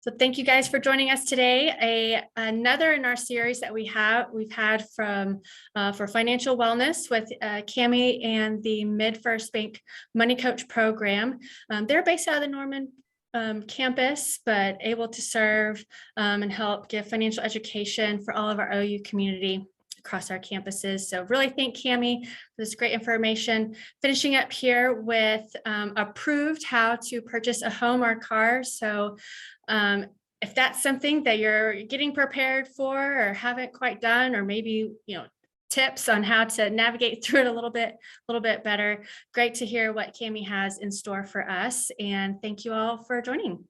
So thank you guys for joining us today. Another in our series that we've had from for financial wellness with Cami and the MidFirst Bank MoneyCoach program. They're based out of the Norman campus, but able to serve and help give financial education for all of our OU community across our campuses. So really thank Cami for this great information. Finishing up here with approved how to purchase a home or car. So if that's something that you're getting prepared for or haven't quite done, or maybe, tips on how to navigate through it a little bit better, great to hear what Cami has in store for us. And thank you all for joining.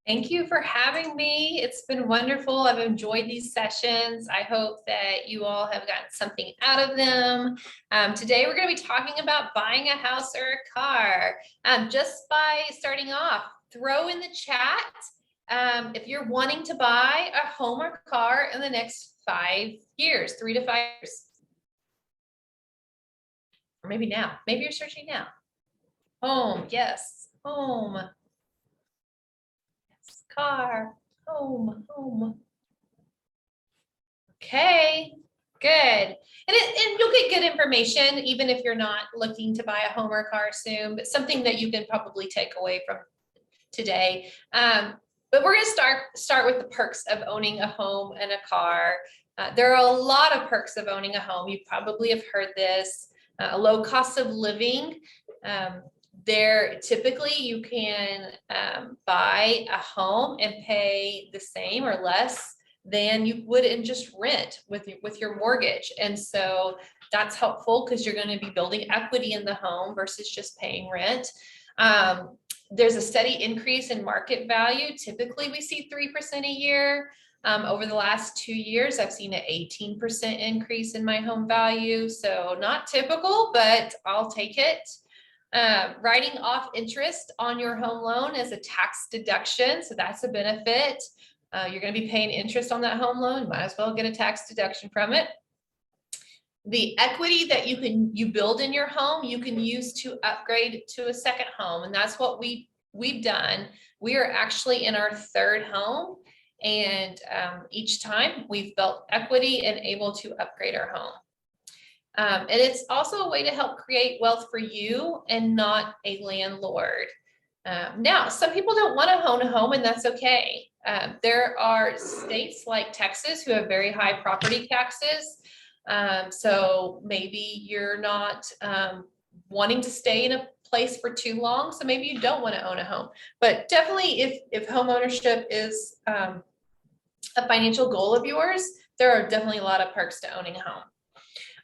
Thank you for having me. It's been wonderful. I've enjoyed these sessions. I hope that you all have gotten something out of them. Today, we're going to be talking about buying a house or a car. Just by starting off, throw in the chat if you're wanting to buy a home or car in the next 5 years, 3 to 5 years. Or maybe now. Maybe you're searching now. Home, yes, home. Car, home. Okay, good. And you'll get good information even if you're not looking to buy a home or car soon, but something that you can probably take away from today. But we're going to start with the perks of owning a home and a car. There are a lot of perks of owning a home. You probably have heard this. A low cost of living. There typically you can buy a home and pay the same or less than you would in just rent with your mortgage. And so that's helpful because you're going to be building equity in the home versus just paying rent. There's a steady increase in market value. Typically we see 3% a year. Over the last 2 years, I've seen an 18% increase in my home value. So not typical, but I'll take it. Writing off interest on your home loan is a tax deduction. So that's a benefit. You're going to be paying interest on that home loan. Might as well get a tax deduction from it. The equity that you build in your home, you can use to upgrade to a second home. And that's what we've done. We are actually in our 3rd home. And each time we've built equity and able to upgrade our home. And it's also a way to help create wealth for you and not a landlord. Now, some people don't want to own a home, and that's okay. There are states like Texas who have very high property taxes. So maybe you're not wanting to stay in a place for too long. So maybe you don't want to own a home. But definitely if home ownership is a financial goal of yours, there are definitely a lot of perks to owning a home.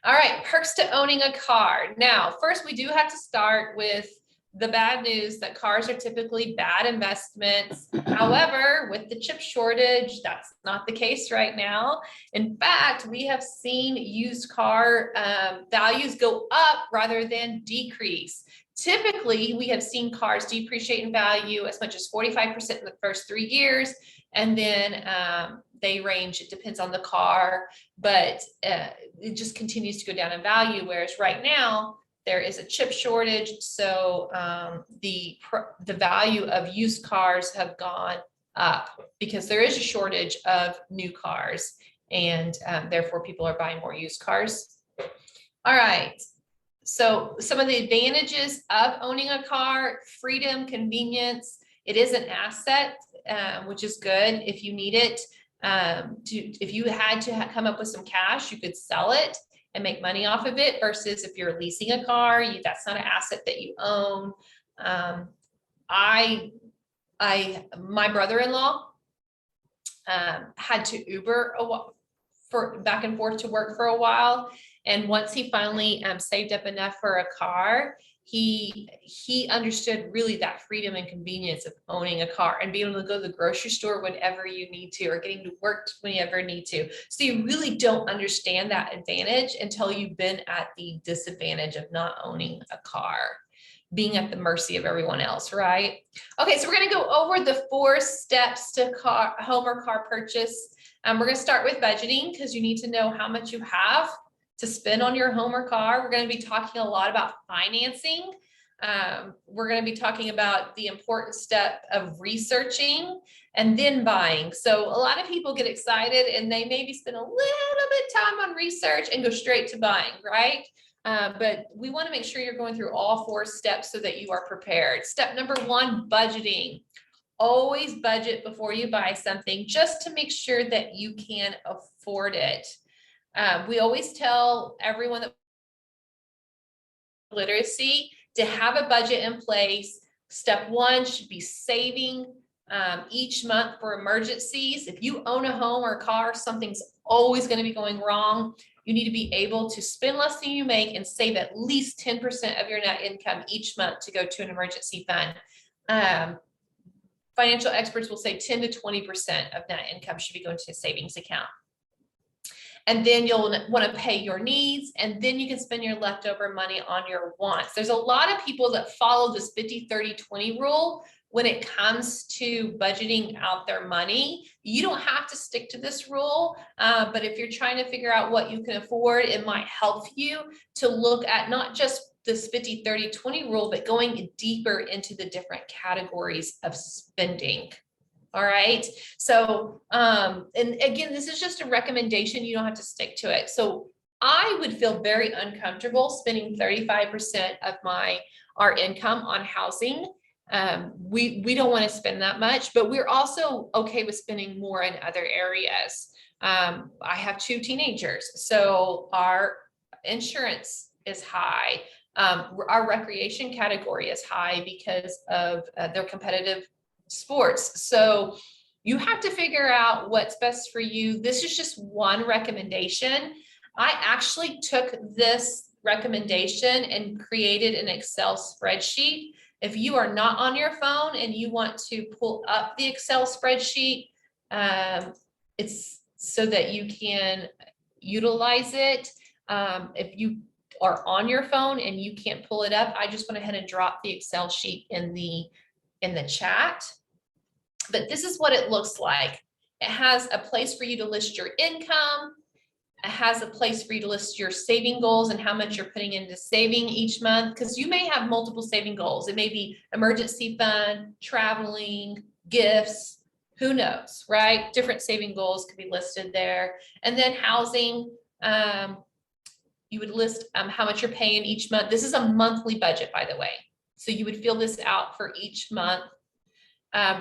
All right, perks to owning a car. Now, first, we do have to start with the bad news that cars are typically bad investments. However, with the chip shortage, that's not the case right now. In fact, we have seen used car values go up rather than decrease. Typically, we have seen cars depreciate in value as much as 45% in the first 3 years. And then they range, it depends on the car, but it just continues to go down in value. Whereas right now there is a chip shortage. So the value of used cars have gone up because there is a shortage of new cars, and therefore people are buying more used cars. All right. So some of the advantages of owning a car: freedom, convenience. It is an asset, which is good if you need it. If you had to come up with some cash, you could sell it and make money off of it, versus if you're leasing a car, that's not an asset that you own. My brother-in-law had to Uber back and forth to work for a while. And once he finally saved up enough for a car, he understood really that freedom and convenience of owning a car and being able to go to the grocery store whenever you need to, or getting to work whenever you need to. So you really don't understand that advantage until you've been at the disadvantage of not owning a car, being at the mercy of everyone else, right? Okay, so we're going to go over the 4 steps to home or car purchase. We're going to start with budgeting, because you need to know how much you have to spend on your home or car. We're going to be talking a lot about financing. We're going to be talking about the important step of researching and then buying. So a lot of people get excited and they maybe spend a little bit time on research and go straight to buying, right? But we want to make sure you're going through all 4 steps so that you are prepared. Step number 1, budgeting. Always budget before you buy something, just to make sure that you can afford it. We always tell everyone that literacy to have a budget in place. Step 1 should be saving each month for emergencies. If you own a home or a car, something's always going to be going wrong. You need to be able to spend less than you make and save at least 10% of your net income each month to go to an emergency fund. Financial experts will say 10 to 20% of net income should be going to a savings account. And then you'll want to pay your needs, and then you can spend your leftover money on your wants. There's a lot of people that follow this 50-30-20 rule when it comes to budgeting out their money. You don't have to stick to this rule, but if you're trying to figure out what you can afford, it might help you to look at not just this 50-30-20 rule, but going deeper into the different categories of spending. All right. So, and again, this is just a recommendation. You don't have to stick to it. So I would feel very uncomfortable spending 35% of our income on housing. We don't want to spend that much, but we're also okay with spending more in other areas. I have 2 teenagers, so our insurance is high. Our recreation category is high because of their competitive sports. So you have to figure out what's best for you. This is just one recommendation. I actually took this recommendation and created an Excel spreadsheet. If you are not on your phone and you want to pull up the Excel spreadsheet, it's so that you can utilize it. If you are on your phone and you can't pull it up, I just went ahead and dropped the Excel sheet in the chat. But this is what it looks like. It has a place for you to list your income. It has a place for you to list your saving goals and how much you're putting into saving each month, because you may have multiple saving goals. It may be emergency fund, traveling, gifts, who knows, right? Different saving goals could be listed there. And then housing, you would list how much you're paying each month. This is a monthly budget, by the way. So you would fill this out for each month.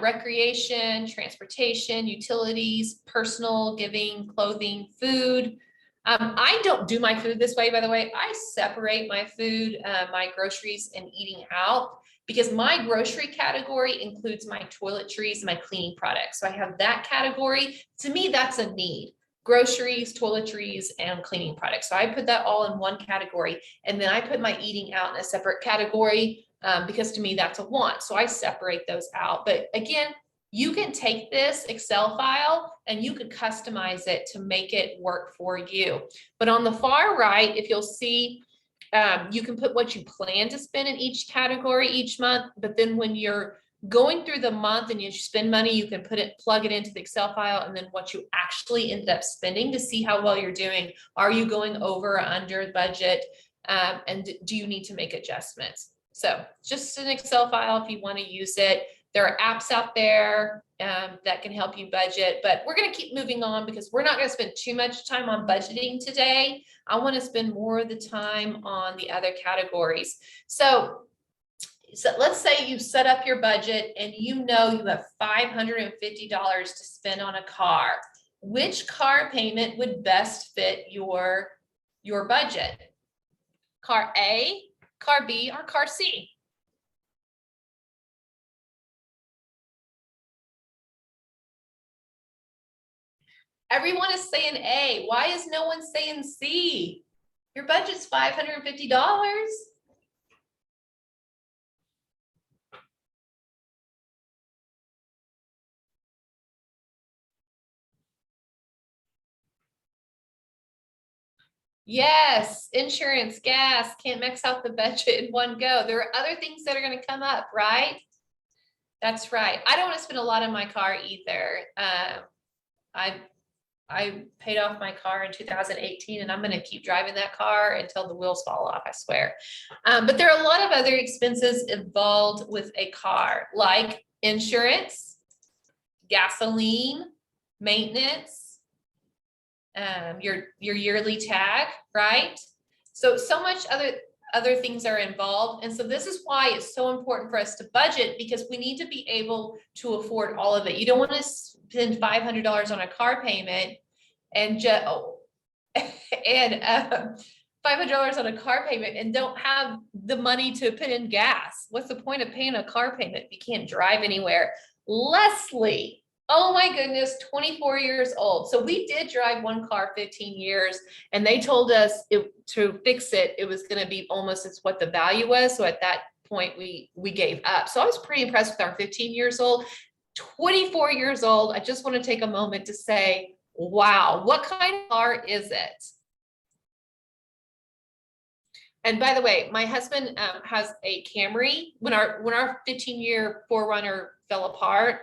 Recreation, transportation, utilities, personal, giving, clothing, food. I don't do my food this way, by the way. I separate my food, my groceries, and eating out, because my grocery category includes my toiletries and my cleaning products. So I have that category. To me, that's a need. Groceries, toiletries, and cleaning products. So I put that all in one category. And then I put my eating out in a separate category, because to me, that's a want. So I separate those out. But again, you can take this Excel file and you can customize it to make it work for you. But on the far right, if you'll see, you can put what you plan to spend in each category each month. But then when you're going through the month and you spend money, you can plug it into the Excel file, and then what you actually ended up spending to see how well you're doing. Are you going over or under budget? And do you need to make adjustments? So just an Excel file if you want to use it. There are apps out there that can help you budget, but we're going to keep moving on because we're not going to spend too much time on budgeting today. I want to spend more of the time on the other categories. So let's say you set up your budget and you know you have $550 to spend on a car. Which car payment would best fit your budget? Car A, car B, or car C? Everyone is saying A. Why is no one saying C? Your budget's $550. Yes, insurance, gas, can't max out the budget in one go. There are other things that are going to come up, right? That's right. I don't want to spend a lot on my car either. I paid off my car in 2018 and I'm going to keep driving that car until the wheels fall off, I swear. But there are a lot of other expenses involved with a car, like insurance, gasoline, maintenance, your yearly tag, right? So much other things are involved. And so this is why it's so important for us to budget, because we need to be able to afford all of it. You don't want to spend $500 on a car payment and just, and $500 on a car payment and don't have the money to put in gas. What's the point of paying a car payment if you can't drive anywhere? Leslie, oh my goodness, 24 years old. So we did drive one car 15 years and they told us to fix it, it was going to be almost as what the value was. So at that point we gave up. So I was pretty impressed with our 15 years old. 24 years old. I just want to take a moment to say, wow, what kind of car is it? And by the way, my husband has a Camry. When our 15-year 4Runner fell apart,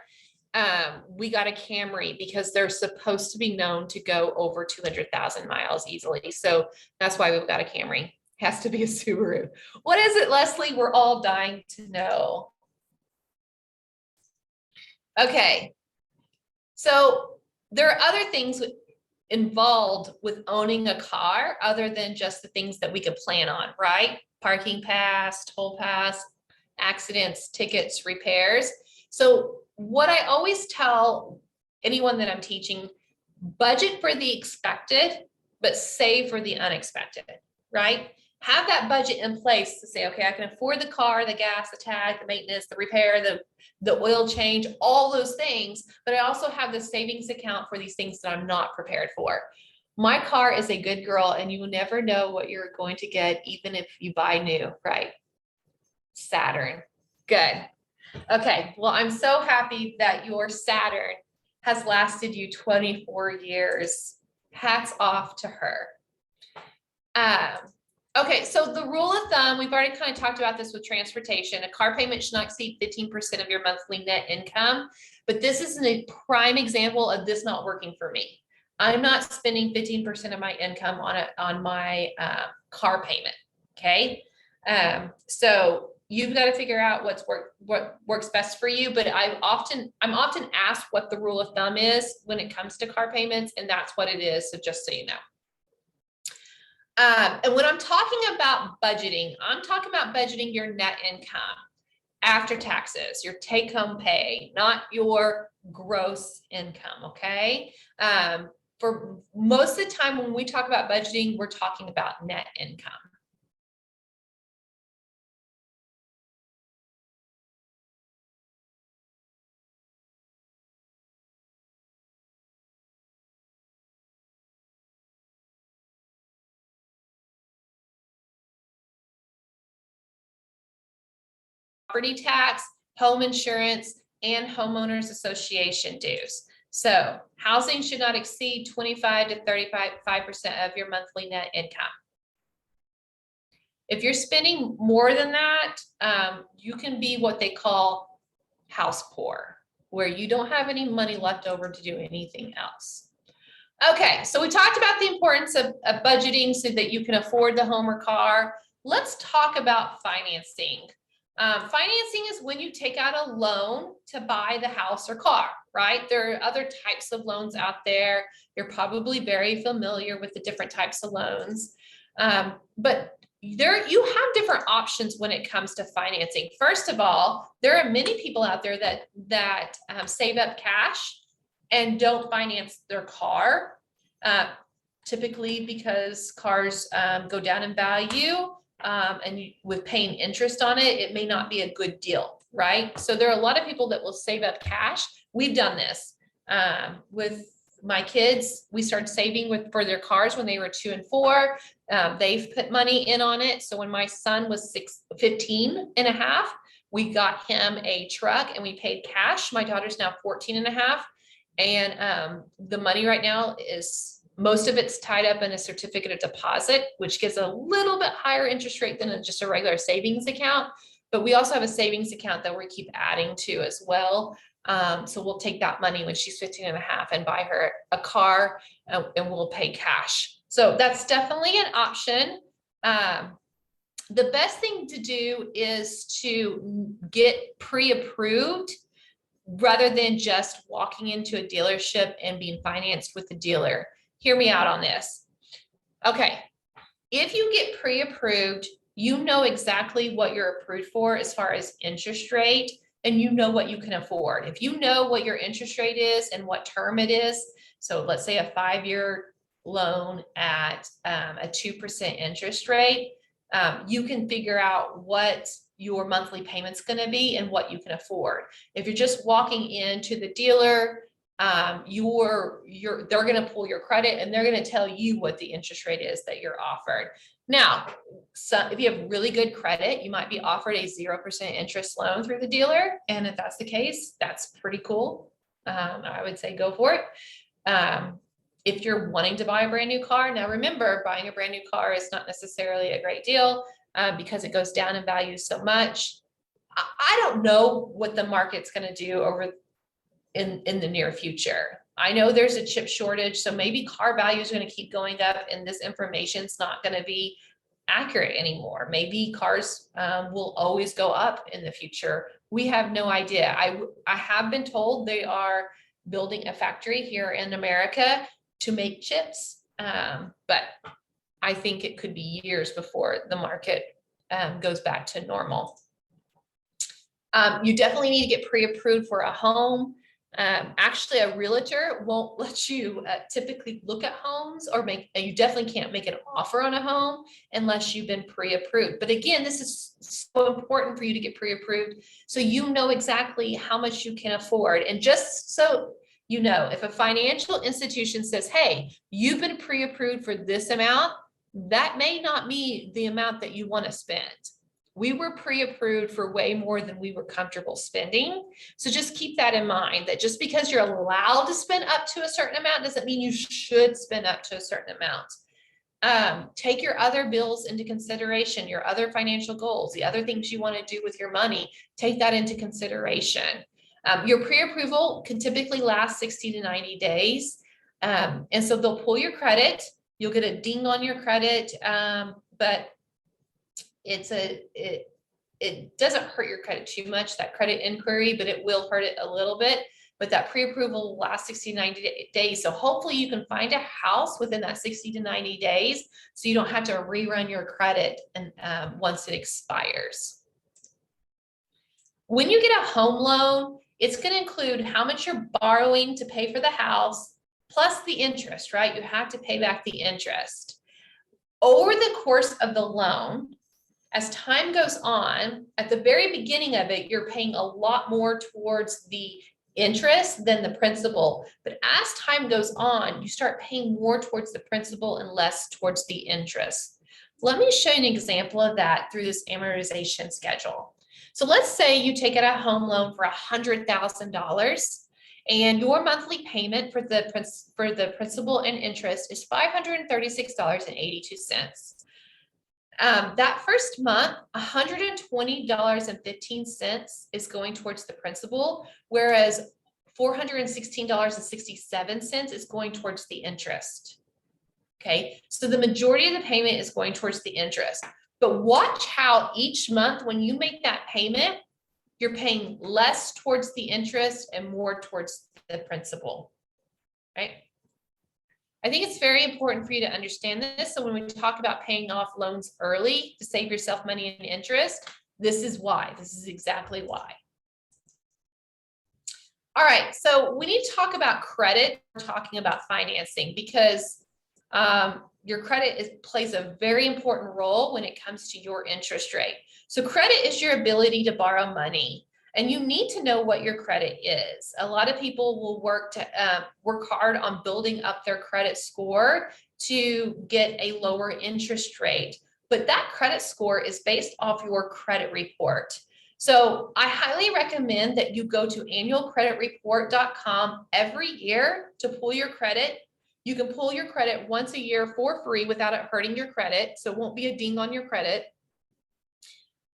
we got a Camry because they're supposed to be known to go over 200,000 miles easily. So that's why we've got a Camry. Has to be a Subaru. What is it, Leslie? We're all dying to know. Okay. So there are other things involved with owning a car other than just the things that we could plan on, right? Parking pass, toll pass, accidents, tickets, repairs. So what I always tell anyone that I'm teaching, budget for the expected, but save for the unexpected, right? Have that budget in place to say, okay, I can afford the car, the gas, the tag, the maintenance, the repair, the oil change, all those things, but I also have the savings account for these things that I'm not prepared for. My car is a good girl and you will never know what you're going to get, even if you buy new, right? Saturn. Good. Okay. Well, I'm so happy that your Saturn has lasted you 24 years. Hats off to her. Okay, so the rule of thumb, we've already kind of talked about this with transportation. A car payment should not exceed 15% of your monthly net income, but this is a prime example of this not working for me. I'm not spending 15% of my income on my car payment, okay? So you've got to figure out what works best for you, but I'm often asked what the rule of thumb is when it comes to car payments, and that's what it is, so just so you know. And when I'm talking about budgeting, I'm talking about budgeting your net income after taxes, your take-home pay, not your gross income, okay? For most of the time when we talk about budgeting, we're talking about net income. Property tax, home insurance, and homeowners association dues. So housing should not exceed 25 to 35% of your monthly net income. If you're spending more than that, you can be what they call house poor, where you don't have any money left over to do anything else. Okay, so we talked about the importance of budgeting so that you can afford the home or car. Let's talk about financing. Financing is when you take out a loan to buy the house or car, right? There are other types of loans out there. You're probably very familiar with the different types of loans. But you have different options when it comes to financing. First of all, there are many people out there that save up cash and don't finance their car, typically because cars go down in value. And with paying interest on it, it may not be a good deal, right? So there are a lot of people that will save up cash. We've done this with my kids. We started saving for their cars when they were 2 and 4. They've put money in on it. So when my son was 15 and a half, we got him a truck and we paid cash. My daughter's now 14 and a half. And the money right now is, most of it's tied up in a certificate of deposit, which gives a little bit higher interest rate than just a regular savings account. But we also have a savings account that we keep adding to as well. So we'll take that money when she's 15 and a half and buy her a car, and we'll pay cash. So that's definitely an option. The best thing to do is to get pre-approved rather than just walking into a dealership and being financed with the dealer. Hear me out on this. Okay, if you get pre-approved, you know exactly what you're approved for as far as interest rate, and you know what you can afford. If you know what your interest rate is and what term it is, so let's say a 5-year loan at a 2% interest rate, you can figure out what your monthly payment's going to be and what you can afford. If you're just walking into the dealer, they're going to pull your credit and they're going to tell you what the interest rate is that you're offered. Now, so if you have really good credit, you might be offered a 0% interest loan through the dealer. And if that's the case, that's pretty cool. I would say go for it. If you're wanting to buy a brand new car, now remember, buying a brand new car is not necessarily a great deal because it goes down in value so much. I don't know what the market's going to do over in the near future. I know there's a chip shortage, so maybe car values are going to keep going up and this information is not going to be accurate anymore. Maybe cars will always go up in the future. We have no idea. I have been told they are building a factory here in America to make chips, but I think it could be years before the market goes back to normal. You definitely need to get pre-approved for a home. Actually, a realtor won't let you typically look at homes or you definitely can't make an offer on a home unless you've been pre-approved. But again, this is so important for you to get pre-approved so you know exactly how much you can afford. And just so you know, if a financial institution says, hey, you've been pre-approved for this amount, that may not be the amount that you want to spend. We were pre-approved for way more than we were comfortable spending. So just keep that in mind, that just because you're allowed to spend up to a certain amount doesn't mean you should spend up to a certain amount. Take your other bills into consideration, your other financial goals, the other things you want to do with your money, take that into consideration. Your pre-approval can typically last 60 to 90 days. And so they'll pull your credit, you'll get a ding on your credit, but it doesn't hurt your credit too much, that credit inquiry, but it will hurt it a little bit. But that pre-approval will last 60 to 90 days. So hopefully you can find a house within that 60 to 90 days so you don't have to rerun your credit and once it expires. When you get a home loan, it's going to include how much you're borrowing to pay for the house, plus the interest, right? You have to pay back the interest. Over the course of the loan, as time goes on, at the very beginning of it, you're paying a lot more towards the interest than the principal. But as time goes on, you start paying more towards the principal and less towards the interest. Let me show you an example of that through this amortization schedule. So let's say you take out a home loan for $100,000 and your monthly payment for the principal and interest is $536.82. That first month, $120.15 is going towards the principal, whereas $416.67 is going towards the interest. Okay, so the majority of the payment is going towards the interest. But watch how each month when you make that payment, you're paying less towards the interest and more towards the principal, right? I think it's very important for you to understand this. So when we talk about paying off loans early to save yourself money and interest, this is why. This is exactly why. All right, so we need to talk about credit. We're talking about financing because your credit plays a very important role when it comes to your interest rate. So credit is your ability to borrow money, and you need to know what your credit is. A lot of people will work hard on building up their credit score to get a lower interest rate, but that credit score is based off your credit report. So I highly recommend that you go to annualcreditreport.com every year to pull your credit. You can pull your credit once a year for free without it hurting your credit. So it won't be a ding on your credit.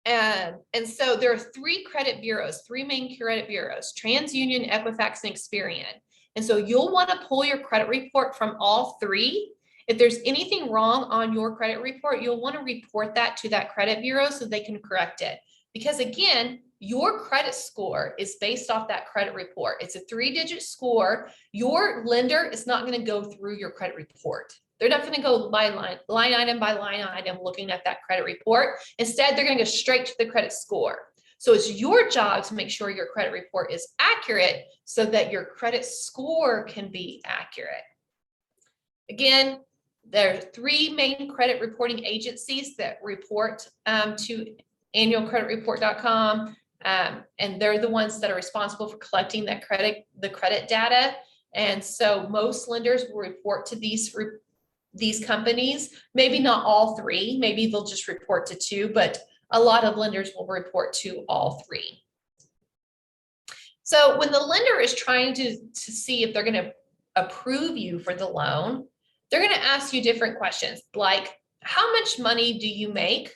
And so there are three credit bureaus, three main credit bureaus: TransUnion, Equifax, and Experian. And so you'll want to pull your credit report from all three. If there's anything wrong on your credit report, you'll want to report that to that credit bureau so they can correct it. Because again, your credit score is based off that credit report. It's a 3-digit score. Your lender is not going to go through your credit report. They're not going to go by line item by line item looking at that credit report. Instead, they're going to go straight to the credit score. So it's your job to make sure your credit report is accurate so that your credit score can be accurate. Again, there are three main credit reporting agencies that report to annualcreditreport.com. And they're the ones that are responsible for collecting that the credit data. And so most lenders will report to these companies, maybe not all three, maybe they'll just report to two, but a lot of lenders will report to all three. So when the lender is trying to see if they're going to approve you for the loan, they're going to ask you different questions like, how much money do you make?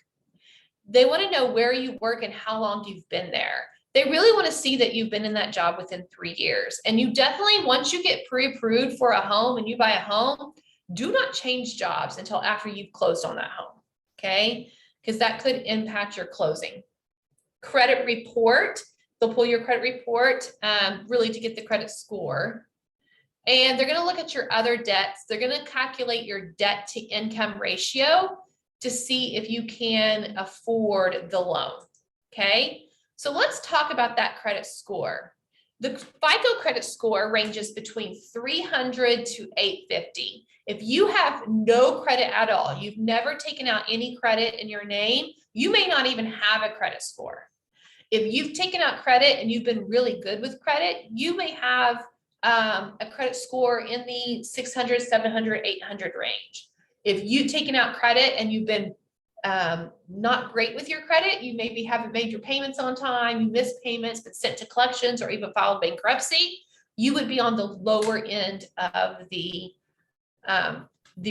They want to know where you work and how long you've been there. They really want to see that you've been in that job within 3 years. And you definitely, once you get pre-approved for a home and you buy a home, do not change jobs until after you've closed on that home, okay? Because that could impact your closing. Credit report, they'll pull your credit report really to get the credit score. And they're going to look at your other debts. They're going to calculate your debt to income ratio to see if you can afford the loan, okay? So let's talk about that credit score. The FICO credit score ranges between 300 to 850. If you have no credit at all, you've never taken out any credit in your name, you may not even have a credit score. If you've taken out credit and you've been really good with credit, you may have a credit score in the 600, 700, 800 range. If you've taken out credit and you've been not great with your credit, you maybe haven't made your payments on time, you missed payments, but sent to collections or even filed bankruptcy, you would be on the lower end of the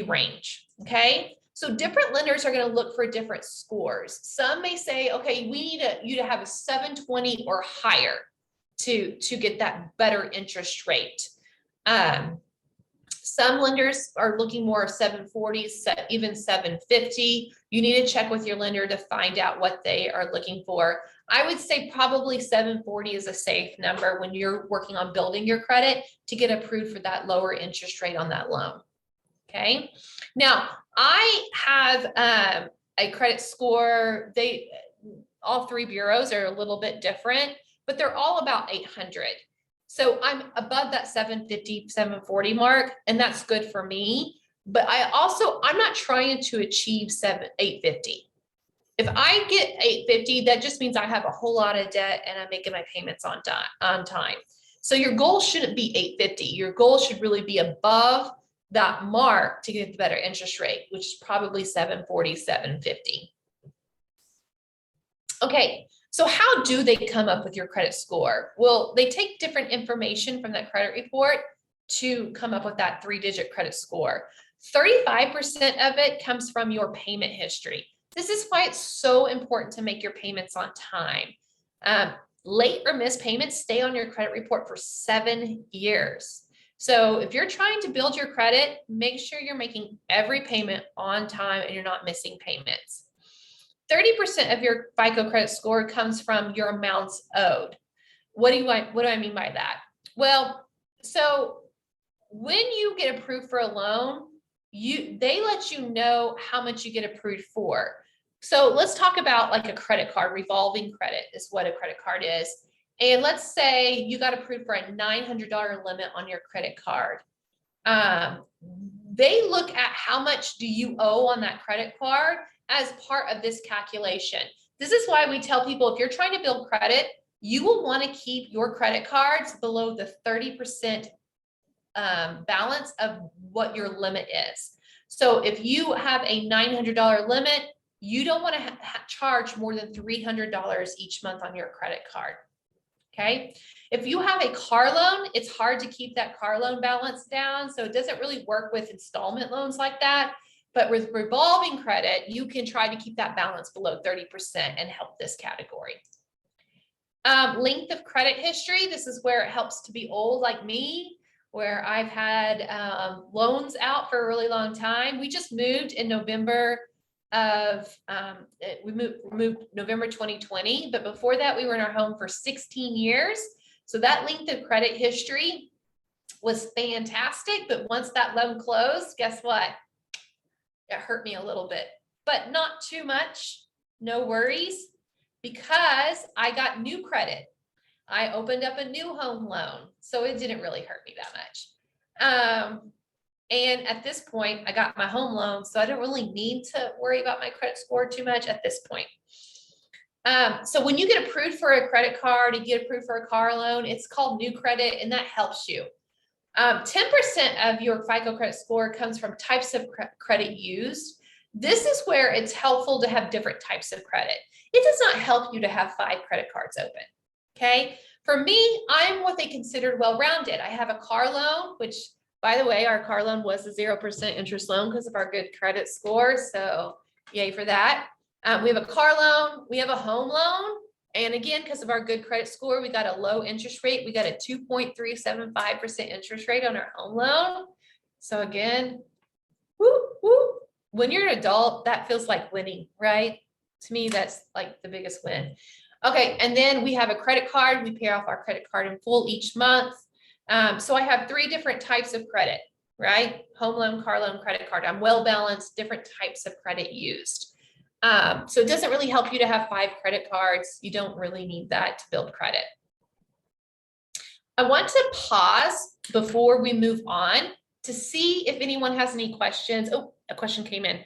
range, okay? So different lenders are going to look for different scores. Some may say, okay, we need you to have a 720 or higher to get that better interest rate. Some lenders are looking more of 740, even 750. You need to check with your lender to find out what they are looking for. I would say probably 740 is a safe number when you're working on building your credit to get approved for that lower interest rate on that loan. Okay. Now I have a credit score. All three bureaus are a little bit different, but they're all about 800. So I'm above that 750, 740 mark, and that's good for me. But I'm not trying to achieve 850. If I get 850, that just means I have a whole lot of debt and I'm making my payments on time. So your goal shouldn't be 850. Your goal should really be above that mark to get the better interest rate, which is probably 740, 750. Okay. So how do they come up with your credit score? Well, they take different information from that credit report to come up with that 3-digit credit score. 35% of it comes from your payment history. This is why it's so important to make your payments on time. Late or missed payments stay on your credit report for 7 years. So if you're trying to build your credit, make sure you're making every payment on time and you're not missing payments. 30% of your FICO credit score comes from your amounts owed. What do I mean by that? Well, so when you get approved for a loan, they let you know how much you get approved for. So let's talk about like a credit card. Revolving credit is what a credit card is. And let's say you got approved for a $900 limit on your credit card. They look at how much do you owe on that credit card as part of this calculation. This is why we tell people, if you're trying to build credit, you will want to keep your credit cards below the 30% balance of what your limit is. So if you have a $900 limit, you don't want to charge more than $300 each month on your credit card. Okay. If you have a car loan, it's hard to keep that car loan balance down. So it doesn't really work with installment loans like that. But with revolving credit, you can try to keep that balance below 30% and help this category. Length of credit history. This is where it helps to be old like me, where I've had loans out for a really long time. We just moved in November of, we moved November 2020, but before that we were in our home for 16 years. So that length of credit history was fantastic. But once that loan closed, guess what? It hurt me a little bit, but not too much. No worries, because I got new credit. I opened up a new home loan, so it didn't really hurt me that much. And at this point, I got my home loan, so I don't really need to worry about my credit score too much at this point. So when you get approved for a credit card, you get approved for a car loan, it's called new credit, and that helps you. 10% of your FICO credit score comes from types of credit used. This is where it's helpful to have different types of credit. It does not help you to have 5 credit cards open. Okay. For me, I'm what they considered well-rounded. I have a car loan, which, by the way, our car loan was a 0% interest loan because of our good credit score. So yay for that. We have a car loan. We have a home loan. And again, because of our good credit score, we got a low interest rate. We got a 2.375% interest rate on our home loan. So again, woo, woo. When you're an adult, that feels like winning, right? To me, that's like the biggest win. Okay, and then we have a credit card. We pay off our credit card in full each month. So I have 3 different types of credit, right? Home loan, car loan, credit card. I'm well balanced, different types of credit used. So it doesn't really help you to have 5 credit cards. You don't really need that to build credit. I want to pause before we move on to see if anyone has any questions. Oh, a question came in.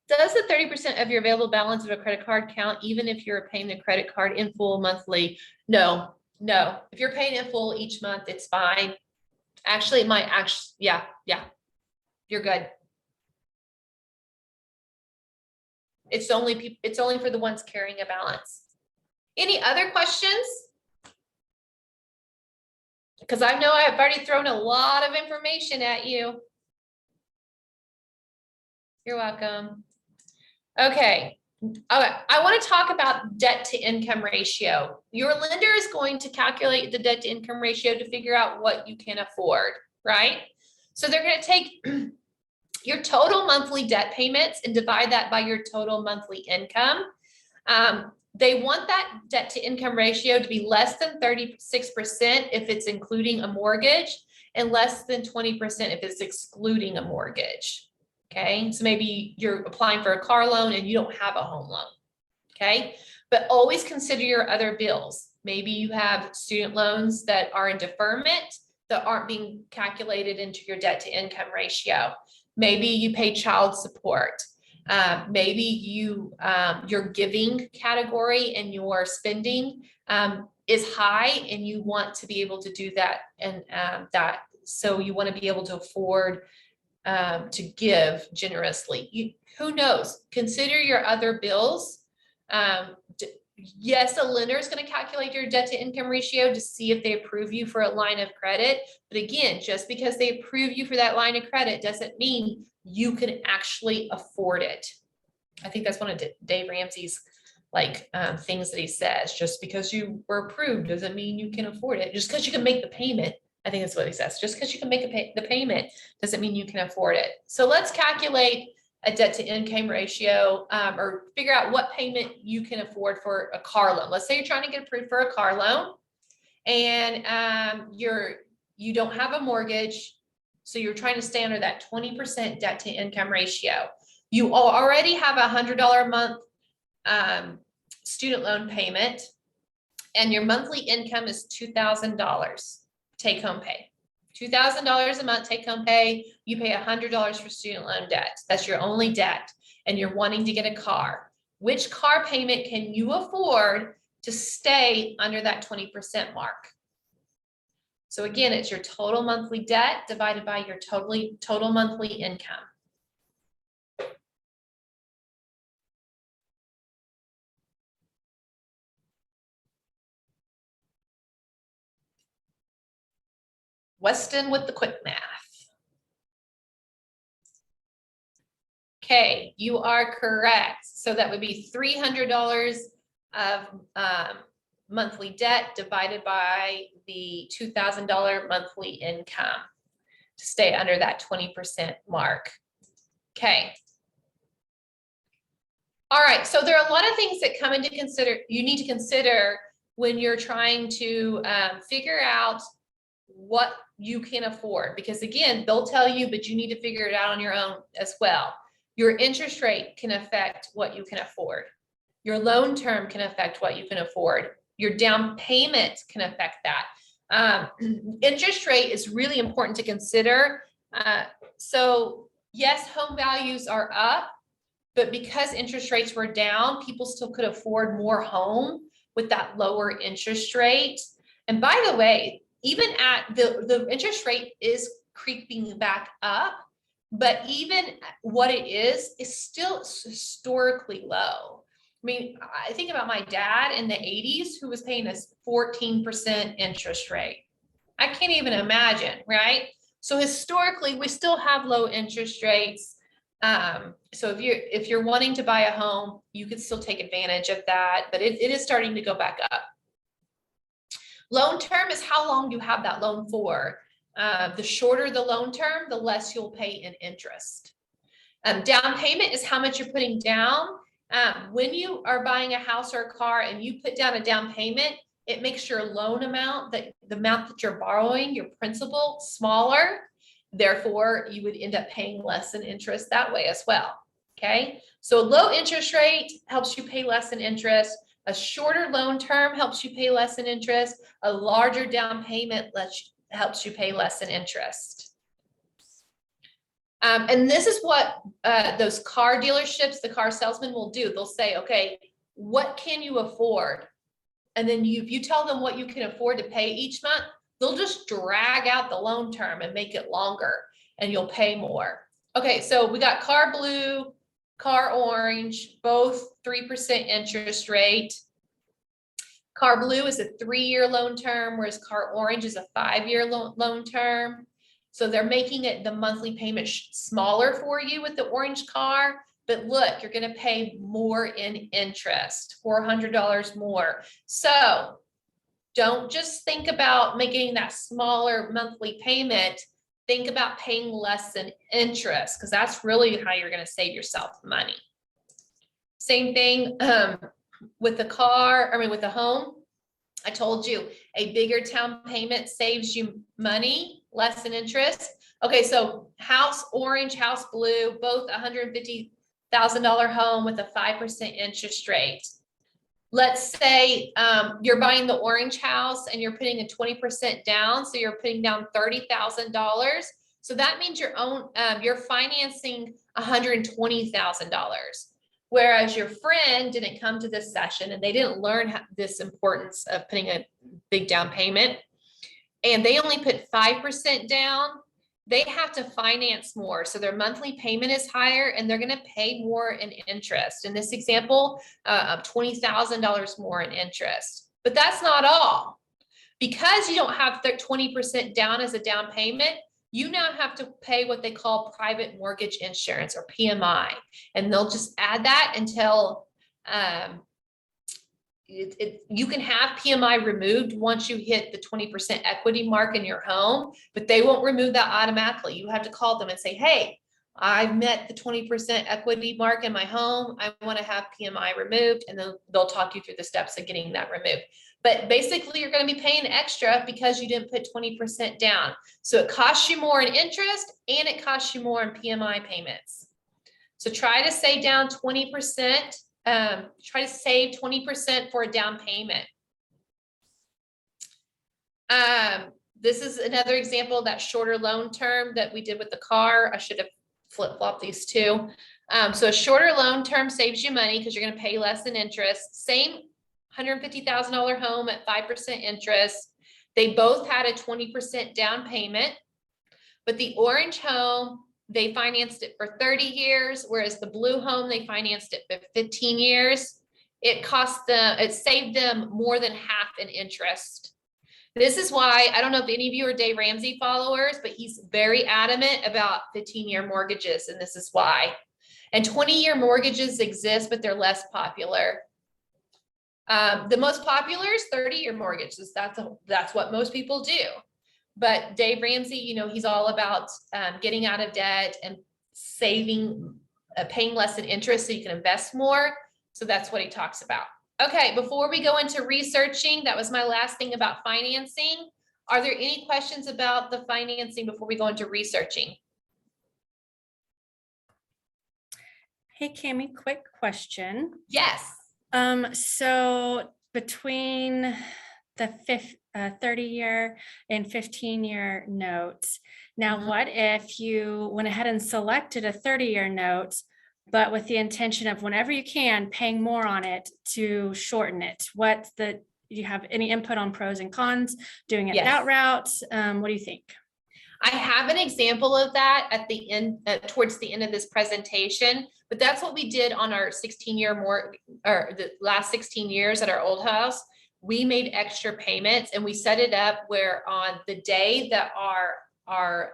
Does the 30% of your available balance of a credit card count even if you're paying the credit card in full monthly? No, no. If you're paying in full each month, it's fine. Actually, it might actually, yeah, you're good. It's only for the ones carrying a balance. Any other questions? Because I know I've already thrown a lot of information at you. You're welcome. Okay. I want to talk about debt to income ratio. Your lender is going to calculate the debt to income ratio to figure out what you can afford, right? So they're going to take your total monthly debt payments and divide that by your total monthly income. They want that debt to income ratio to be less than 36% if it's including a mortgage and less than 20% if it's excluding a mortgage. Okay, so maybe you're applying for a car loan and you don't have a home loan. Okay, but always consider your other bills. Maybe you have student loans that are in deferment that aren't being calculated into your debt to income ratio. Maybe you pay child support. Maybe your giving category and your spending is high and you want to be able to do that, and so you want to be able to afford to give generously. Who knows? Consider your other bills. Yes, a lender is going to calculate your debt to income ratio to see if they approve you for a line of credit. But again, just because they approve you for that line of credit doesn't mean you can actually afford it. I think that's one of Dave Ramsey's things that he says. Just because you were approved doesn't mean you can afford it. Just because you can make the payment. I think that's what he says. Just because you can make the payment doesn't mean you can afford it. So let's calculate a debt to income ratio or figure out what payment you can afford for a car loan. Let's say you're trying to get approved for a car loan and you don't have a mortgage. So you're trying to stay under that 20% debt to income ratio. You already have $100 a month student loan payment and your monthly income is $2,000 take home pay. $2,000 a month take home pay. You pay $100 for student loan debt. That's your only debt. And you're wanting to get a car. Which car payment can you afford to stay under that 20% mark? So again, it's your total monthly debt divided by your total monthly income. Weston with the quick math. Okay, you are correct. So that would be $300 of monthly debt divided by the $2,000 monthly income to stay under that 20% mark. Okay. All right, so there are a lot of things that come into you need to consider when you're trying to figure out what you can afford, because again, they'll tell you, but you need to figure it out on your own as well. Your interest rate can affect what you can afford. Your loan term can affect what you can afford. Your down payment can affect that. Interest rate is really important to consider. So yes, home values are up, but because interest rates were down, people still could afford more home with that lower interest rate. And by the way, even at the interest rate is creeping back up, but even what it is still historically low. I mean, I think about my dad in the 80s who was paying us 14% interest rate. I can't even imagine, right? So historically, we still have low interest rates. So if you're wanting to buy a home, you could still take advantage of that, but it is starting to go back up. Loan term is how long you have that loan for. The shorter the loan term, the less you'll pay in interest. Down payment is how much you're putting down. When you are buying a house or a car and you put down a down payment, it makes your loan amount, the amount that you're borrowing, your principal, smaller. Therefore, you would end up paying less in interest that way as well. Okay, so low interest rate helps you pay less in interest. A shorter loan term helps you pay less in interest. A larger down payment helps you pay less in interest. And this is what those car dealerships, the car salesmen will do. They'll say, okay, what can you afford? And then if you tell them what you can afford to pay each month, they'll just drag out the loan term and make it longer and you'll pay more. Okay, so we got car blue, car orange, both 3% interest rate. Car blue is a 3-year loan term, whereas car orange is a 5-year loan term. So they're making it the monthly payment smaller for you with the orange car. But look, you're going to pay more in interest, $400 more. So don't just think about making that smaller monthly payment. Think about paying less in interest, because that's really how you're going to save yourself money. Same thing with the car, with the home. I told you a bigger down payment saves you money, less in interest. Okay, so house orange, house blue, both $150,000 home with a 5% interest rate. Let's say you're buying the orange house and you're putting a 20% down, so you're putting down $30,000. So that means you're financing $120,000. Whereas your friend didn't come to this session and they didn't learn this importance of putting a big down payment, and they only put 5% down, they have to finance more. So their monthly payment is higher and they're going to pay more in interest. In this example, of $20,000 more in interest. But that's not all. Because you don't have 20% down as a down payment, you now have to pay what they call private mortgage insurance, or PMI. And they'll just add that until you can have PMI removed once you hit the 20% equity mark in your home, but they won't remove that automatically. You have to call them and say, hey, I've met the 20% equity mark in my home. I want to have PMI removed, and then they'll talk you through the steps of getting that removed. But basically, you're going to be paying extra because you didn't put 20% down. So it costs you more in interest and it costs you more in PMI payments. So try to save down 20%. Try to save 20% for a down payment. This is another example of that shorter loan term that we did with the car. I should have flip-flopped these two. So a shorter loan term saves you money because you're going to pay less in interest. Same $150,000 home at 5% interest. They both had a 20% down payment, but the orange home, they financed it for 30 years, whereas the blue home, they financed it for 15 years. It saved them more than half in interest. This is why, I don't know if any of you are Dave Ramsey followers, but he's very adamant about 15-year mortgages, and this is why. And 20-year mortgages exist, but they're less popular. The most popular is 30-year mortgages. That's what most people do. But Dave Ramsey, you know, he's all about getting out of debt and saving, paying less in interest so you can invest more. So that's what he talks about. Okay, before we go into researching, that was my last thing about financing. Are there any questions about the financing before we go into researching? Hey, Cami, quick question. Yes. So between the 30-year and 15-year notes, now what if you went ahead and selected a 30-year note, but with the intention of whenever you can paying more on it to shorten it? Do you have any input on pros and cons doing it that route? What do you think? I have an example of that at the end, towards the end of this presentation, but that's what we did on our 16-year or the last 16 years at our old house. We made extra payments and we set it up where on the day that our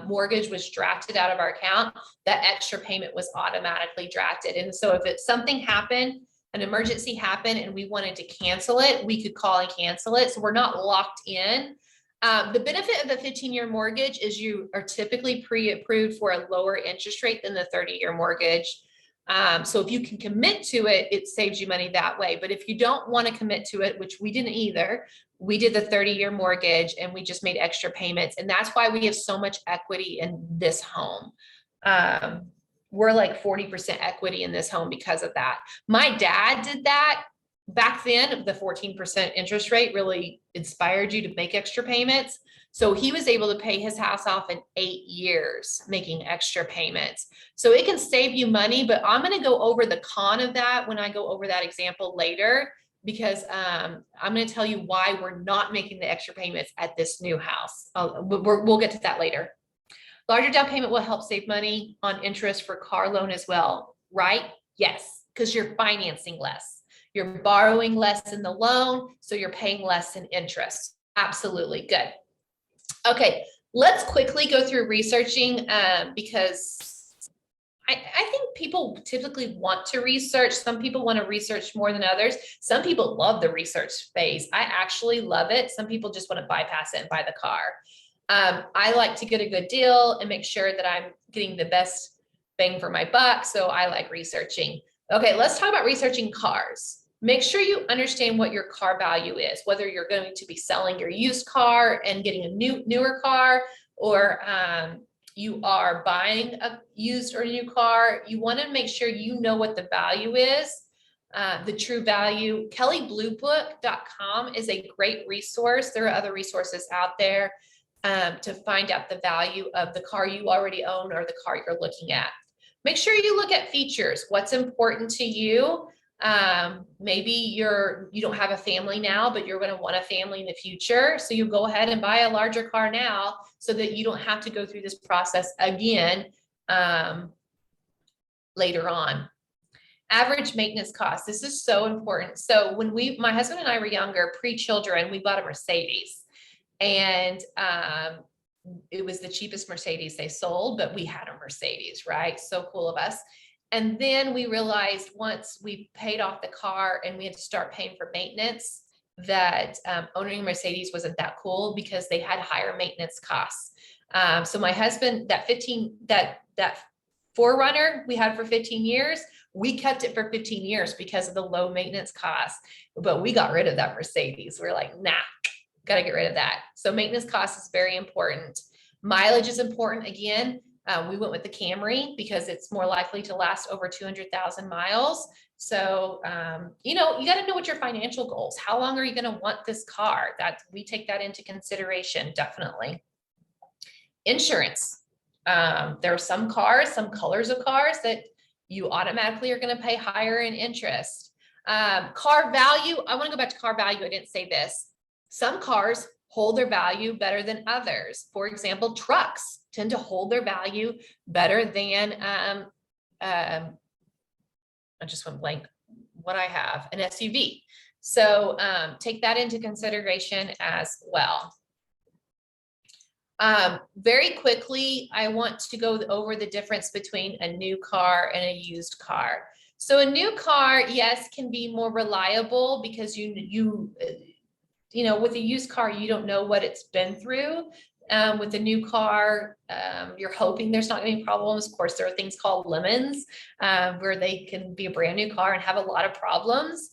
mortgage was drafted out of our account, that extra payment was automatically drafted. And so if something happened, an emergency happened and we wanted to cancel it, we could call and cancel it. So we're not locked in. The benefit of the 15-year mortgage is you are typically pre-approved for a lower interest rate than the 30-year mortgage. So if you can commit to it, it saves you money that way. But if you don't want to commit to it, which we didn't either, we did the 30-year mortgage and we just made extra payments. And that's why we have so much equity in this home. We're like 40% equity in this home because of that. My dad did that. Back then, the 14% interest rate really inspired you to make extra payments. So he was able to pay his house off in 8 years, making extra payments. So it can save you money, but I'm going to go over the con of that when I go over that example later, because I'm going to tell you why we're not making the extra payments at this new house. We'll get to that later. Larger down payment will help save money on interest for car loan as well, right? Yes, because you're financing less. You're borrowing less in the loan, so you're paying less in interest. Absolutely, good. Okay, let's quickly go through researching because I think people typically want to research. Some people want to research more than others. Some people love the research phase. I actually love it. Some people just want to bypass it and buy the car. I like to get a good deal and make sure that I'm getting the best bang for my buck, so I like researching. Okay, let's talk about researching cars. Make sure you understand what your car value is, whether you're going to be selling your used car and getting a newer car, or you are buying a used or new car. You want to make sure you know what the value is, the true value. KellyBlueBook.com is a great resource. There are other resources out there to find out the value of the car you already own or the car you're looking at. Make sure you look at features. What's important to you? Maybe you don't have a family now, but you're going to want a family in the future. So you go ahead and buy a larger car now so that you don't have to go through this process again later on. Average maintenance cost. This is so important. So when my husband and I were younger, pre-children, we bought a Mercedes, and it was the cheapest Mercedes they sold, but we had a Mercedes, right? So cool of us. And then we realized once we paid off the car and we had to start paying for maintenance, that owning a Mercedes wasn't that cool because they had higher maintenance costs. So my husband, that 4Runner we had for 15 years, we kept it for 15 years because of the low maintenance costs, but we got rid of that Mercedes. We're like, nah, got to get rid of that. So maintenance cost is very important. Mileage is important. Again, we went with the Camry because it's more likely to last over 200,000 miles. So, you got to know what your financial goals, how long are you going to want this car? We take that into consideration, definitely. Insurance. There are some colors of cars that you automatically are going to pay higher in interest. Car value. I want to go back to car value. I didn't say this. Some cars hold their value better than others. For example, trucks tend to hold their value better than, I just went blank, what I have, an SUV. So take that into consideration as well. Very quickly, I want to go over the difference between a new car and a used car. So a new car, yes, can be more reliable because you know, with a used car, you don't know what it's been through. With a new car, you're hoping there's not any problems. Of course, there are things called lemons, where they can be a brand new car and have a lot of problems.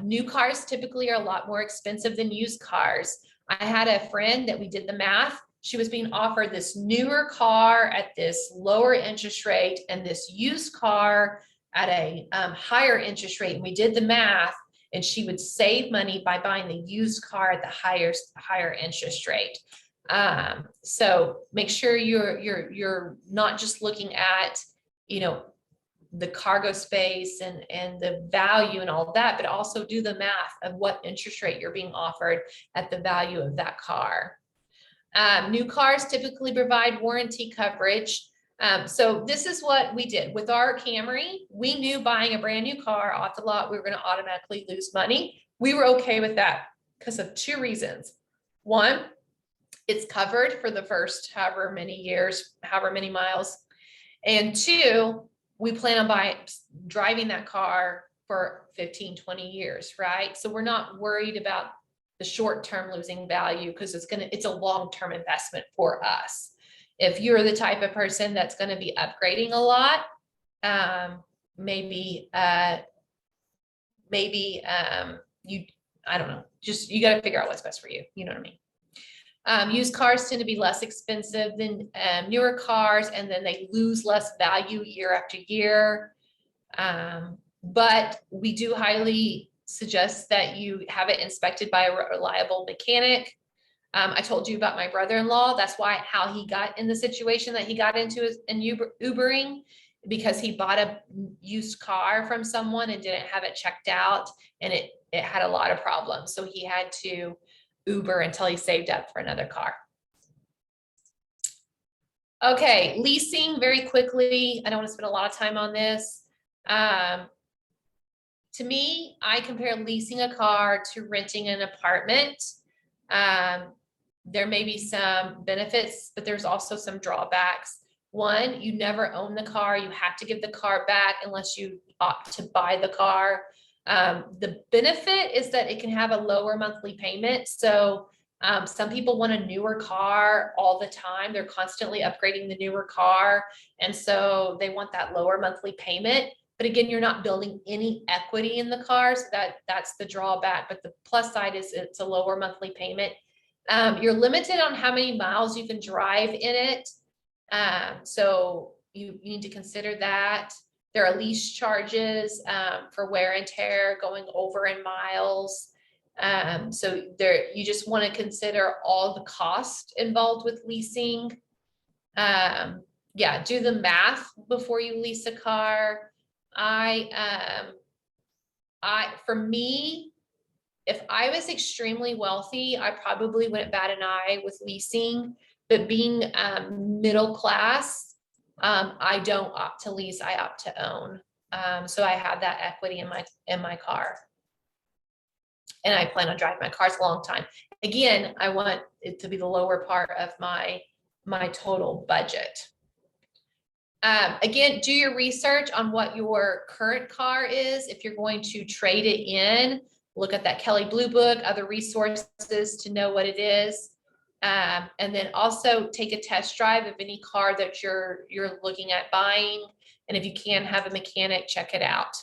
New cars typically are a lot more expensive than used cars. I had a friend that we did the math. She was being offered this newer car at this lower interest rate and this used car at a higher interest rate. And we did the math, and she would save money by buying the used car at the higher interest rate. So make sure you're not just looking at, you know, the cargo space and the value and all of that, but also do the math of what interest rate you're being offered at the value of that car. New cars typically provide warranty coverage. So this is what we did with our Camry. We knew buying a brand new car off the lot, we were going to automatically lose money. We were okay with that because of two reasons. One, it's covered for the first however many years, however many miles. And two, we plan on driving that car for 15, 20 years, right? So we're not worried about the short-term losing value because it's a long-term investment for us. If you're the type of person that's going to be upgrading a lot, maybe I don't know, just, you got to figure out what's best for you. You know what I mean? Used cars tend to be less expensive than newer cars, and then they lose less value year after year. But we do highly suggest that you have it inspected by a reliable mechanic. I told you about my brother-in-law. That's how he got in the situation that he got into in Ubering, because he bought a used car from someone and didn't have it checked out, and it had a lot of problems. So he had to Uber until he saved up for another car. Okay, leasing very quickly. I don't want to spend a lot of time on this. To me, I compare leasing a car to renting an apartment. There may be some benefits, but there's also some drawbacks. One, you never own the car. You have to give the car back unless you opt to buy the car. The benefit is that it can have a lower monthly payment. So some people want a newer car all the time. They're constantly upgrading the newer car. And so they want that lower monthly payment. But again, you're not building any equity in the car. So that's the drawback. But the plus side is it's a lower monthly payment. You're limited on how many miles you can drive in it. So you need to consider that. There are lease charges for wear and tear going over in miles. So you just want to consider all the cost involved with leasing. Yeah, do the math before you lease a car. For me, if I was extremely wealthy, I probably wouldn't bat an eye with leasing, but being middle class, I don't opt to lease, I opt to own. So I have that equity in my car. And I plan on driving my cars a long time. Again, I want it to be the lower part of my total budget. Again, do your research on what your current car is. If you're going to trade it in, look at that Kelley Blue Book, other resources to know what it is. And then also take a test drive of any car that you're looking at buying. And if you can have a mechanic, check it out.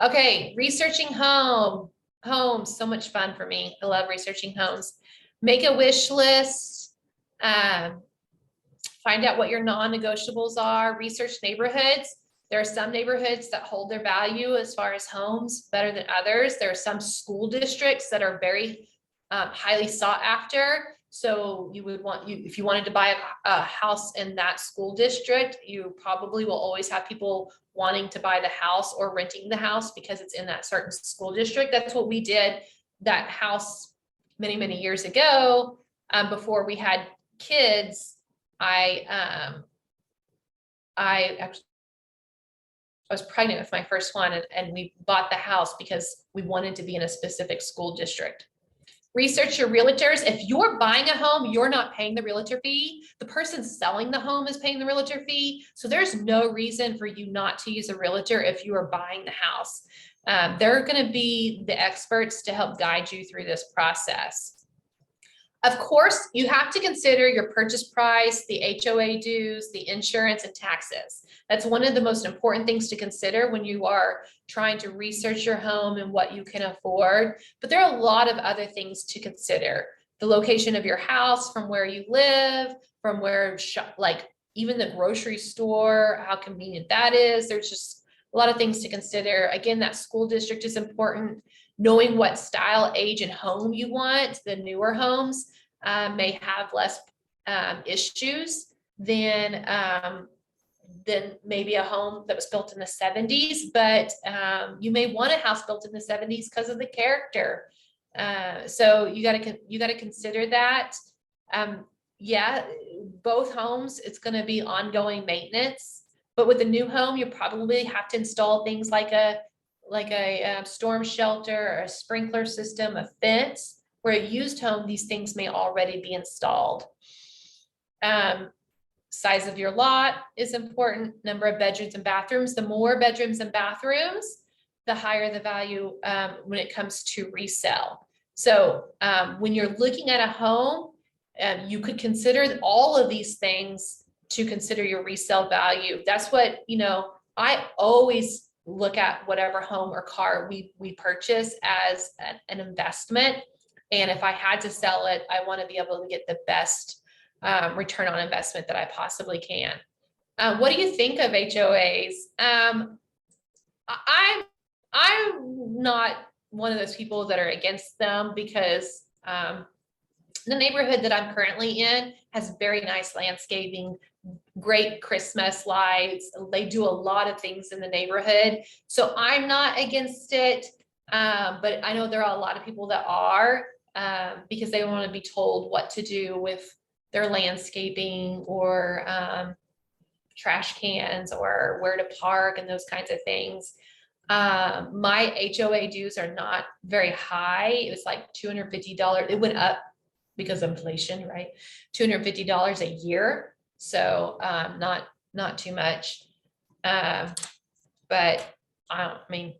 Okay, researching homes, so much fun for me. I love researching homes. Make a wish list. Find out what your non-negotiables are. Research neighborhoods. There are some neighborhoods that hold their value as far as homes better than others. There are some school districts that are very highly sought after. So if you wanted to buy a house in that school district, you probably will always have people wanting to buy the house or renting the house because it's in that certain school district. That's what we did. That house many, many years ago, before we had kids, I was pregnant with my first one, and we bought the house because we wanted to be in a specific school district. Research your realtors. If you're buying a home, you're not paying the realtor fee. The person selling the home is paying the realtor fee. So there's no reason for you not to use a realtor if you are buying the house. They're going to be the experts to help guide you through this process. Of course, you have to consider your purchase price, the HOA dues, the insurance, and taxes. That's one of the most important things to consider when you are trying to research your home and what you can afford. But there are a lot of other things to consider. The location of your house, from where you live, from where, like even the grocery store, how convenient that is. There's just a lot of things to consider. Again, that school district is important. Knowing what style, age, and home you want. The newer homes may have less issues than maybe a home that was built in the 70s, but you may want a house built in the 70s because of the character. So you got to consider that. Yeah, both homes, it's going to be ongoing maintenance, but with a new home, you probably have to install things like a storm shelter, or a sprinkler system, a fence. Where a used home, these things may already be installed. Size of your lot is important. Number of bedrooms and bathrooms. The more bedrooms and bathrooms, the higher the value when it comes to resale. So when you're looking at a home, you could consider all of these things to consider your resale value. That's what, I always look at whatever home or car we purchase as an investment. And if I had to sell it, I want to be able to get the best return on investment that I possibly can. What do you think of HOAs? I'm not one of those people that are against them, because the neighborhood that I'm currently in has very nice landscaping, great Christmas lights. They do a lot of things in the neighborhood. So I'm not against it. But I know there are a lot of people that are, because they want to be told what to do with their landscaping, or trash cans, or where to park, and those kinds of things. My HOA dues are not very high. It was like $250. It went up because of inflation, right? $250 a year. So not too much. But I mean,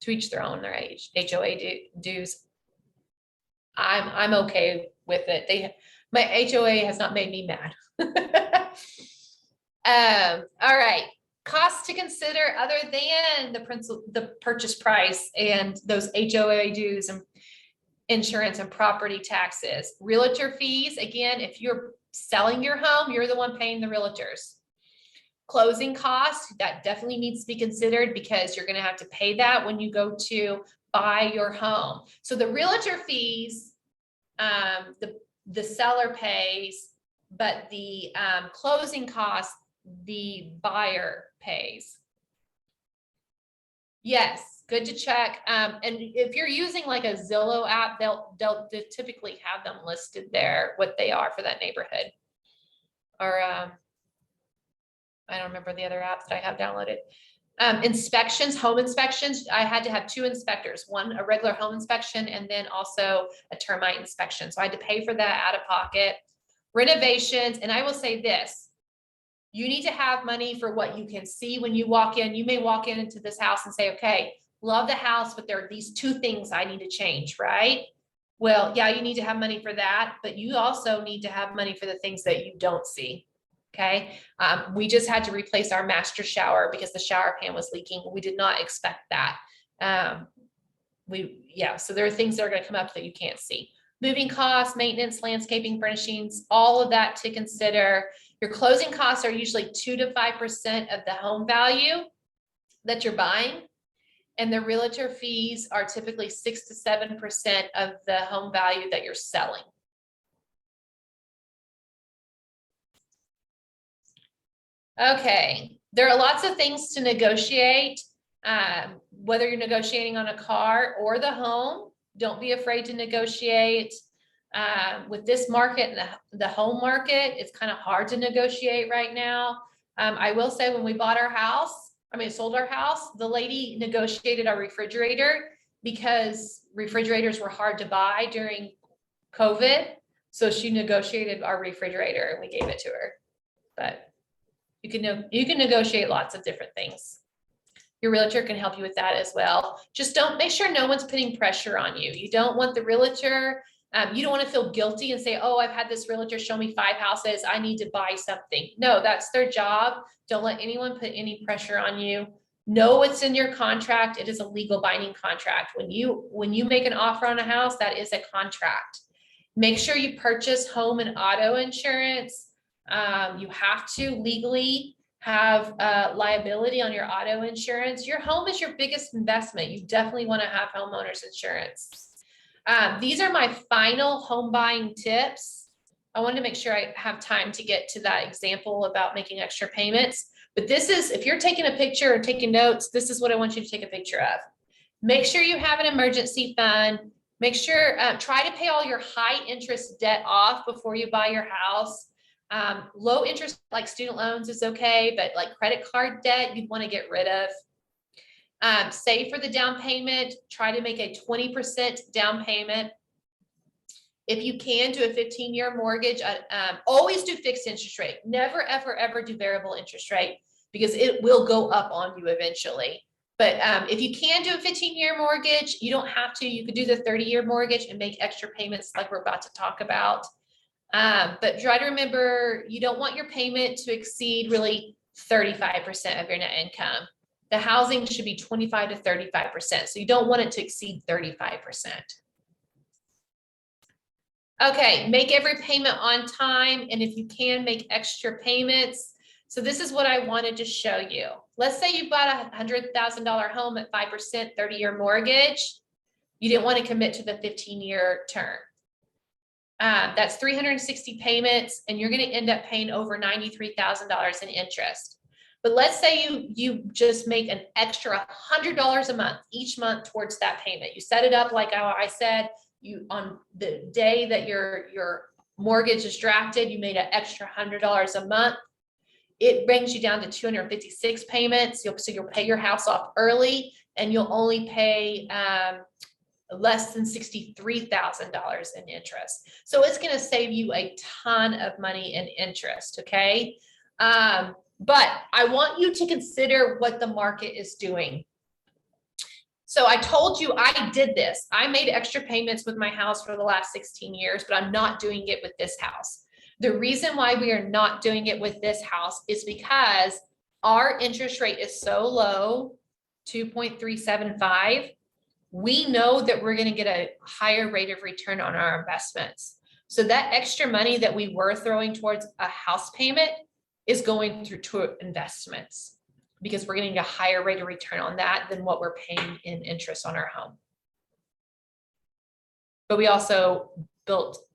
to each their own, their HOA dues. I'm okay with it. My HOA has not made me mad. All right. Costs to consider other than the purchase price and those HOA dues and insurance and property taxes. Realtor fees, again, if you're selling your home, you're the one paying the realtors. Closing costs, that definitely needs to be considered, because you're going to have to pay that when you go to buy your home. So the realtor fees, the seller pays, but the closing costs, the buyer pays. Yes, good to check. And if you're using like a Zillow app, they'll typically have them listed there, what they are for that neighborhood. Or I don't remember the other apps that I have downloaded. Inspections, home inspections. I had to have 2 inspectors, one a regular home inspection, and then also a termite inspection. So I had to pay for that out of pocket. Renovations, and I will say this, you need to have money for what you can see when you walk in. You may walk into this house and say, okay, love the house, but there are these 2 things I need to change, right? Well, yeah, you need to have money for that, but you also need to have money for the things that you don't see. Okay. We just had to replace our master shower because the shower pan was leaking. We did not expect that. So there are things that are going to come up that you can't see. Moving costs, maintenance, landscaping, furnishings, all of that to consider. Your closing costs are usually 2 to 5% of the home value that you're buying. And the realtor fees are typically 6 to 7% of the home value that you're selling. Okay, there are lots of things to negotiate, whether you're negotiating on a car or the home. Don't be afraid to negotiate. With this market and the home market, it's kind of hard to negotiate right now. I will say when we bought our house, sold our house, the lady negotiated our refrigerator. because refrigerators were hard to buy during COVID. So she negotiated our refrigerator and we gave it to her. But you can negotiate lots of different things. Your realtor can help you with that as well. Just don't make sure no one's putting pressure on you. You don't want the realtor, you don't want to feel guilty and say, oh, I've had this realtor show me 5 houses, I need to buy something. No, that's their job. Don't let anyone put any pressure on you. Know what's in your contract. It is a legal binding contract. When you make an offer on a house, that is a contract. Make sure you purchase home and auto insurance. You have to legally have liability on your auto insurance. Your home is your biggest investment. You definitely want to have homeowners insurance. These are my final home buying tips. I wanted to make sure I have time to get to that example about making extra payments. But this is, if you're taking a picture or taking notes, this is what I want you to take a picture of. Make sure you have an emergency fund. Make sure, try to pay all your high interest debt off before you buy your house. Low interest, like student loans, is okay, but like credit card debt, you'd want to get rid of. Save for the down payment. Try to make a 20% down payment. If you can, do a 15-year mortgage. Always do fixed interest rate. Never, ever, ever do variable interest rate, because it will go up on you eventually. But if you can do a 15-year mortgage, you don't have to. You could do the 30-year mortgage and make extra payments like we're about to talk about. But try to remember, you don't want your payment to exceed really 35% of your net income. The housing should be 25 to 35%. So you don't want it to exceed 35%. Okay, make every payment on time. And if you can, make extra payments. So this is what I wanted to show you. Let's say you bought a $100,000 home at 5%, 30-year mortgage. You didn't want to commit to the 15-year term. That's 360 payments, and you're going to end up paying over $93,000 in interest. But let's say you just make an extra $100 a month each month towards that payment. You set it up like how I said, you on the day that your mortgage is drafted, you made an extra $100 a month. It brings you down to 256 payments. So you'll pay your house off early, and you'll only pay less than $63,000 in interest. So it's going to save you a ton of money in interest. Okay. But I want you to consider what the market is doing. So I told you I did this. I made extra payments with my house for the last 16 years, but I'm not doing it with this house. The reason why we are not doing it with this house is because our interest rate is so low, 2.375. We know that we're going to get a higher rate of return on our investments. So that extra money that we were throwing towards a house payment is going through to investments, because we're getting a higher rate of return on that than what we're paying in interest on our home. But we also built,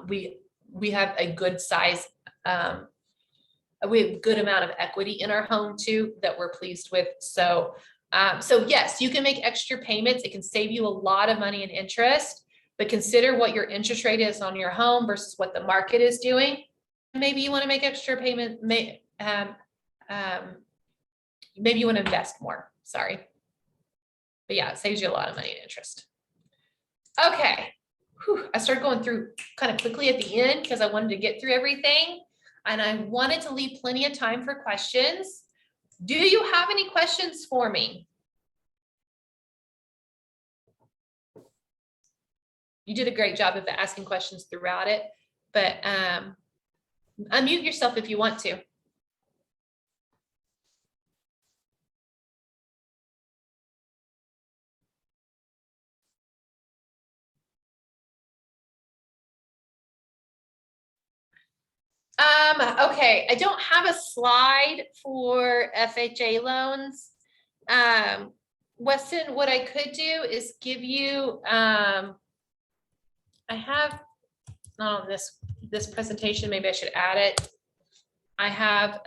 we have a good size, we have a good amount of equity in our home too that we're pleased with. So yes, you can make extra payments. It can save you a lot of money in interest, but consider what your interest rate is on your home versus what the market is doing. Maybe you want to make extra payment. Maybe you want to invest more. Sorry. But yeah, it saves you a lot of money in interest. Okay. Whew. I started going through kind of quickly at the end because I wanted to get through everything, and I wanted to leave plenty of time for questions. Do you have any questions for me? You did a great job of asking questions throughout it, but unmute yourself if you want to. Okay, I don't have a slide for FHA loans. Weston, what I could do is give you, I have, oh, this presentation, maybe I should add it. I have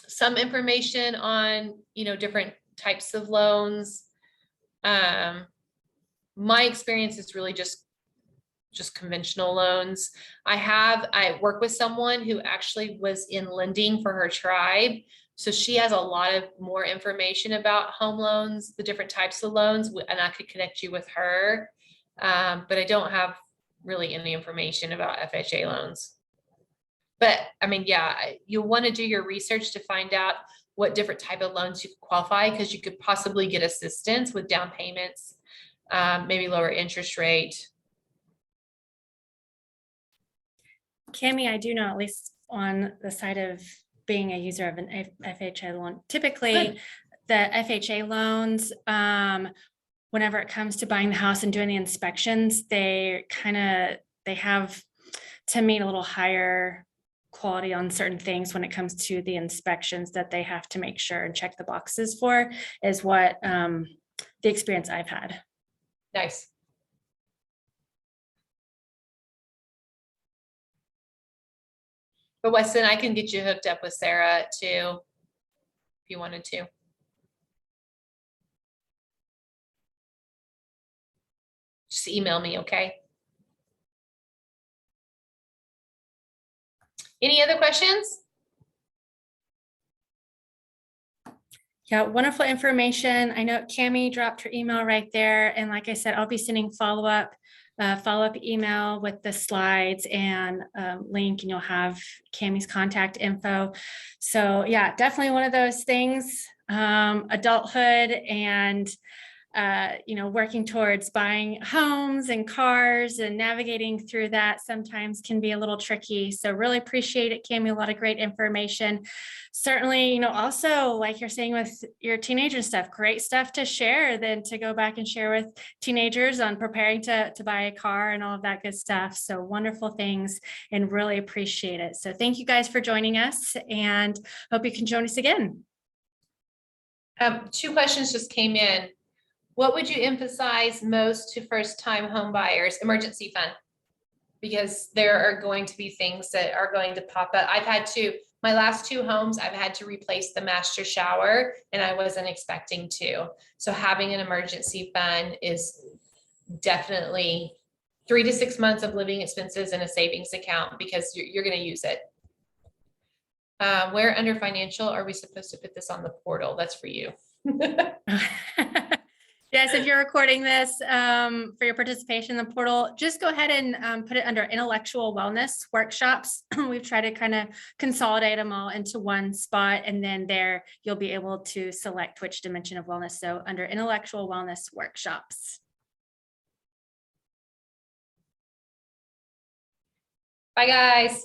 some information on, different types of loans. My experience is really just conventional loans. I work with someone who actually was in lending for her tribe. So she has a lot of more information about home loans, the different types of loans, and I could connect you with her. But I don't have really any information about FHA loans. But I mean, yeah, you'll want to do your research to find out what different type of loans you qualify, because you could possibly get assistance with down payments, maybe lower interest rate. Cami, I do know, at least on the side of being a user of an FHA loan, typically the FHA loans, whenever it comes to buying the house and doing the inspections, they have to meet a little higher quality on certain things when it comes to the inspections that they have to make sure and check the boxes for, is what the experience I've had. Nice. But Weston, I can get you hooked up with Sarah too, if you wanted to. Just email me, okay? Any other questions? Yeah, wonderful information. I know Cami dropped her email right there. And like I said, I'll be sending follow-up email with the slides and link, and you'll have Cami's contact info. So yeah, definitely one of those things, adulthood and working towards buying homes and cars and navigating through that sometimes can be a little tricky. So really appreciate it, Cami, a lot of great information. Certainly, also like you're saying with your teenager stuff, great stuff to share, then to go back and share with teenagers on preparing to buy a car and all of that good stuff. So wonderful things, and really appreciate it. So thank you guys for joining us, and hope you can join us again. 2 questions just came in. What would you emphasize most to first-time home buyers? Emergency fund, because there are going to be things that are going to pop up. My last 2 homes, I've had to replace the master shower, and I wasn't expecting to. So having an emergency fund is definitely 3 to 6 months of living expenses in a savings account, because you're going to use it. Where under financial are we supposed to put this on the portal? That's for you. Yes, if you're recording this for your participation in the portal, just go ahead and put it under intellectual wellness workshops. We've tried to kind of consolidate them all into one spot, and then there you'll be able to select which dimension of wellness. So under intellectual wellness workshops. Bye, guys.